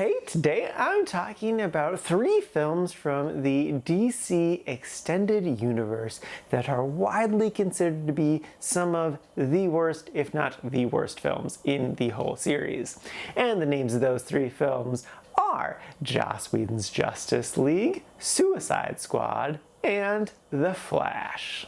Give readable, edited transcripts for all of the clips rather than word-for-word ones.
Okay, today I'm talking about 3 films from the DC Extended Universe that are widely considered to be some of the worst, if not the worst films in the whole series. And the names of those 3 films are Joss Whedon's Justice League, Suicide Squad, and The Flash.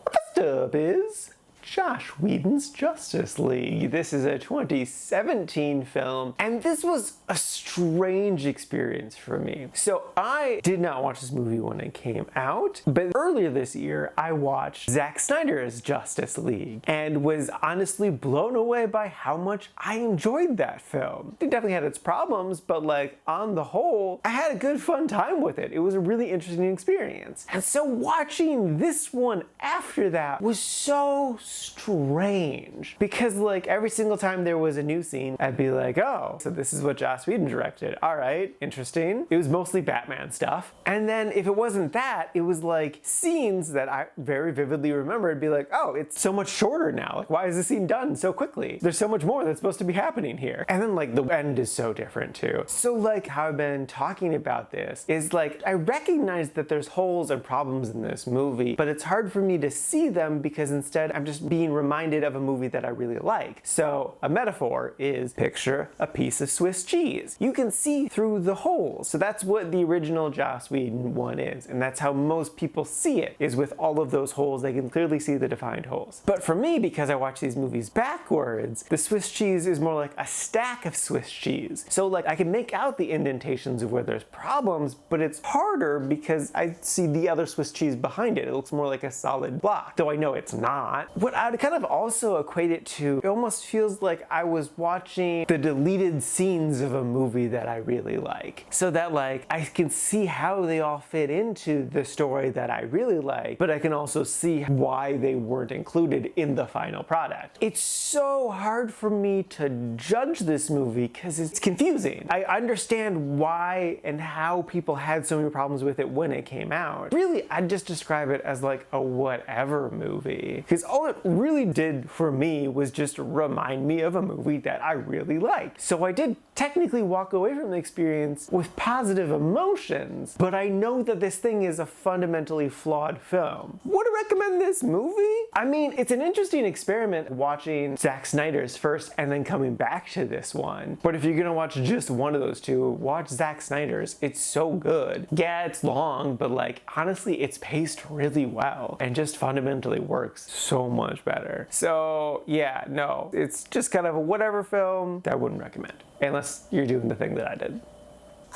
First up is Joss Whedon's Justice League. This is a 2017 film, and this was a strange experience for me. So I did not watch this movie when it came out, but earlier this year I watched Zack Snyder's Justice League and was honestly blown away by how much I enjoyed that film. It definitely had its problems, but like on the whole, I had a good fun time with it. It was a really interesting experience. And so watching this one after that was so strange, because like every single time there was a new scene, I'd be like, oh, so this is what Joss Whedon directed. All right, interesting. It was mostly Batman stuff. And then if it wasn't that, it was like scenes that I very vividly remember. It'd be like, oh, it's so much shorter now. Like, why is this scene done so quickly? There's so much more that's supposed to be happening here. And then like the end is so different too. So like how I've been talking about this is like, I recognize that there's holes and problems in this movie, but it's hard for me to see them because instead I'm just being reminded of a movie that I really like. So a metaphor is picture a piece of Swiss cheese. You can see through the holes. So that's what the original Joss Whedon one is. And that's how most people see it, is with all of those holes. They can clearly see the defined holes. But for me, because I watch these movies backwards, the Swiss cheese is more like a stack of Swiss cheese. So like I can make out the indentations of where there's problems, but it's harder because I see the other Swiss cheese behind it. It looks more like a solid block, though I know it's not. What I'd kind of also equate it to, it almost feels like I was watching the deleted scenes of a movie that I really like. So that like, I can see how they all fit into the story that I really like, but I can also see why they weren't included in the final product. It's so hard for me to judge this movie because it's confusing. I understand why and how people had so many problems with it when it came out. Really, I'd just describe it as like a whatever movie, because all it really did for me was just remind me of a movie that I really liked. So I did technically walk away from the experience with positive emotions, but I know that this thing is a fundamentally flawed film. Would I recommend this movie? I mean, it's an interesting experiment watching Zack Snyder's first and then coming back to this one. But if you're gonna watch just one of those two, watch Zack Snyder's. It's so good. Yeah, it's long, but like honestly, it's paced really well and just fundamentally works so much better. So yeah, no, it's just kind of a whatever film that I wouldn't recommend, unless you're doing the thing that I did.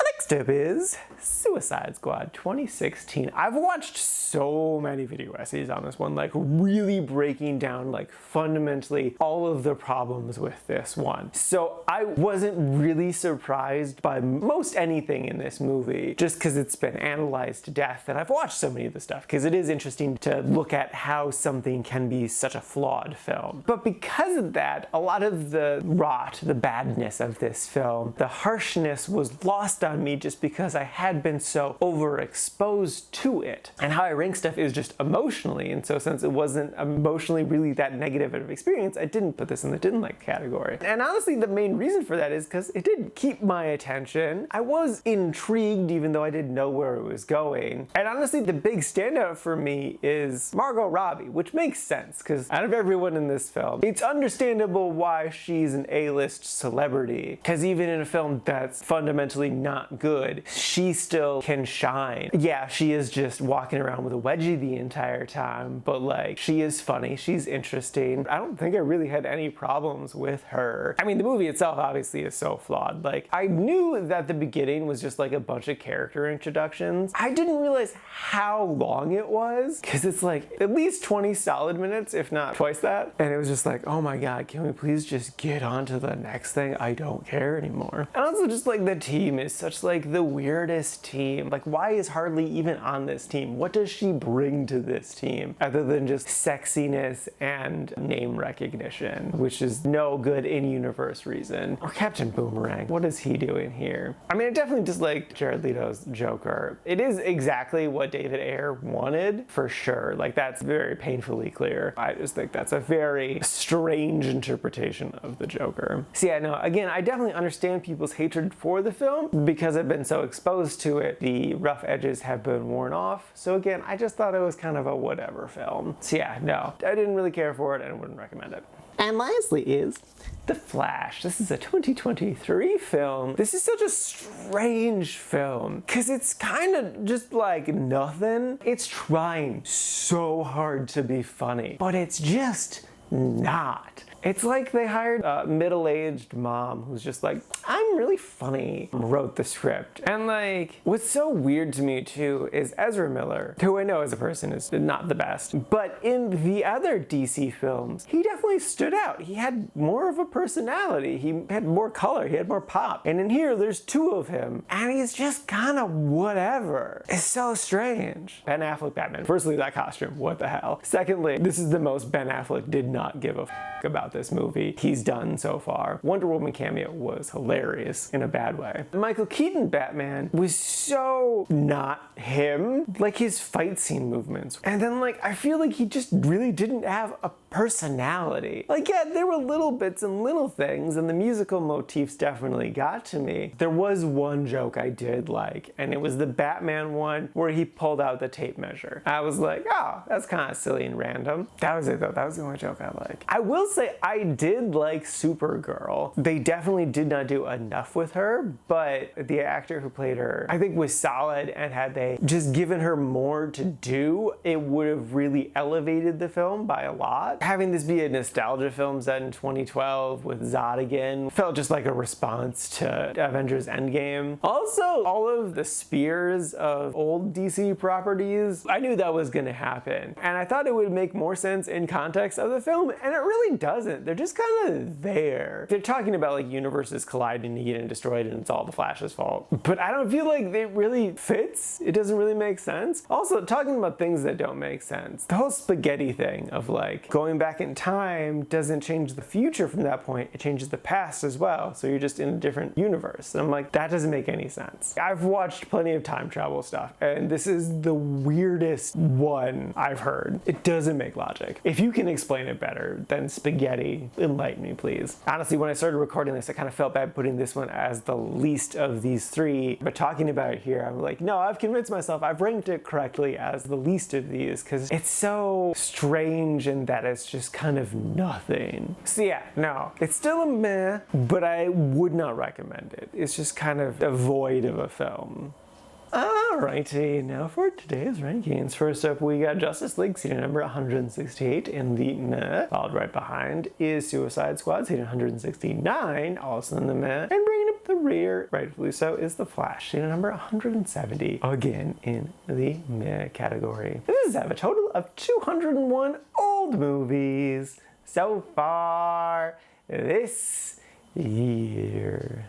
Next up is Suicide Squad 2016. I've watched so many video essays on this one, like really breaking down like fundamentally all of the problems with this one. So I wasn't really surprised by most anything in this movie, just because it's been analyzed to death and I've watched so many of the stuff, because it is interesting to look at how something can be such a flawed film. But because of that, a lot of the rot, the badness of this film, the harshness was lost on me just because I had been so overexposed to it. And how I rank stuff is just emotionally, and so since it wasn't emotionally really that negative of an experience, I didn't put this in the didn't like category. And honestly, the main reason for that is because it did keep my attention. I was intrigued even though I didn't know where it was going. And honestly, the big standout for me is Margot Robbie, which makes sense because out of everyone in this film, it's understandable why she's an A-list celebrity, because even in a film that's fundamentally not good, she still can shine. Yeah, she is just walking around with a wedgie the entire time, but like, she is funny, she's interesting. I don't think I really had any problems with her. I mean, the movie itself obviously is so flawed. Like, I knew that the beginning was just like a bunch of character introductions. I didn't realize how long it was, because it's like at least 20 solid minutes, if not twice that. And it was just like, oh my God, can we please just get on to the next thing? I don't care anymore. And also just like the team is such like like the weirdest team. Like, why is Harley even on this team? What does she bring to this team other than just sexiness and name recognition, which is no good in-universe reason? Or Captain Boomerang, what is he doing here? I mean, I definitely disliked Jared Leto's Joker. It is exactly what David Ayer wanted, for sure. Like, that's very painfully clear. I just think that's a very strange interpretation of the Joker. So yeah, no, again, I definitely understand people's hatred for the film because I've been so exposed to it. The rough edges have been worn off. So again, I just thought it was kind of a whatever film. So yeah, no, I didn't really care for it and wouldn't recommend it. And lastly is The Flash. This is a 2023 film. This is such a strange film because it's kind of just like nothing. It's trying so hard to be funny, but it's just not. It's like they hired a middle-aged mom who's just like, I'm really funny, wrote the script. And like, what's so weird to me too is Ezra Miller, who I know as a person is not the best, but in the other DC films, he definitely stood out. He had more of a personality. He had more color, he had more pop. And in here, there's two of him, and he's just kind of whatever. It's so strange. Ben Affleck Batman. Firstly, that costume, what the hell? Secondly, this is the most Ben Affleck did not give a f about this movie he's done so far. Wonder Woman cameo was hilarious in a bad way. Michael Keaton Batman was so not him, like his fight scene movements. And then like, I feel like he just really didn't have a personality. Like, yeah, there were little bits and little things, and the musical motifs definitely got to me. There was one joke I did like, and it was the Batman one where he pulled out the tape measure. I was like, oh, that's kind of silly and random. That was it though. That was the only joke I liked. I will say I did like Supergirl. They definitely did not do enough with her, but the actor who played her, I think, was solid, and had they just given her more to do, it would have really elevated the film by a lot. Having this be a nostalgia film set in 2012 with Zod again felt just like a response to Avengers Endgame. Also, all of the spears of old DC properties, I knew that was gonna happen. And I thought it would make more sense in context of the film, and it really doesn't. They're just kind of there. They're talking about like universes colliding and getting destroyed and it's all the Flash's fault. But I don't feel like it really fits. It doesn't really make sense. Also, talking about things that don't make sense. The whole spaghetti thing of like going back in time doesn't change the future from that point, it changes the past as well. So you're just in a different universe. And I'm like, that doesn't make any sense. I've watched plenty of time travel stuff, and this is the weirdest one I've heard. It doesn't make logic. If you can explain it better than spaghetti, enlighten me, please. Honestly, when I started recording this, I kind of felt bad putting this one as the least of these three, but talking about it here, I'm like, no, I've convinced myself I've ranked it correctly as the least of these because it's so strange in that it's just kind of nothing. So yeah, no, it's still a meh, but I would not recommend it. It's just kind of a void of a film. Alrighty, now for today's rankings. First up, we got Justice League, seating number 168 in the meh. Followed right behind is Suicide Squad, seating 169, also in the meh. And bringing up the rear, rightfully so, is The Flash, seating number 170, again in the meh category. This is have a total of 201 old movies so far this year.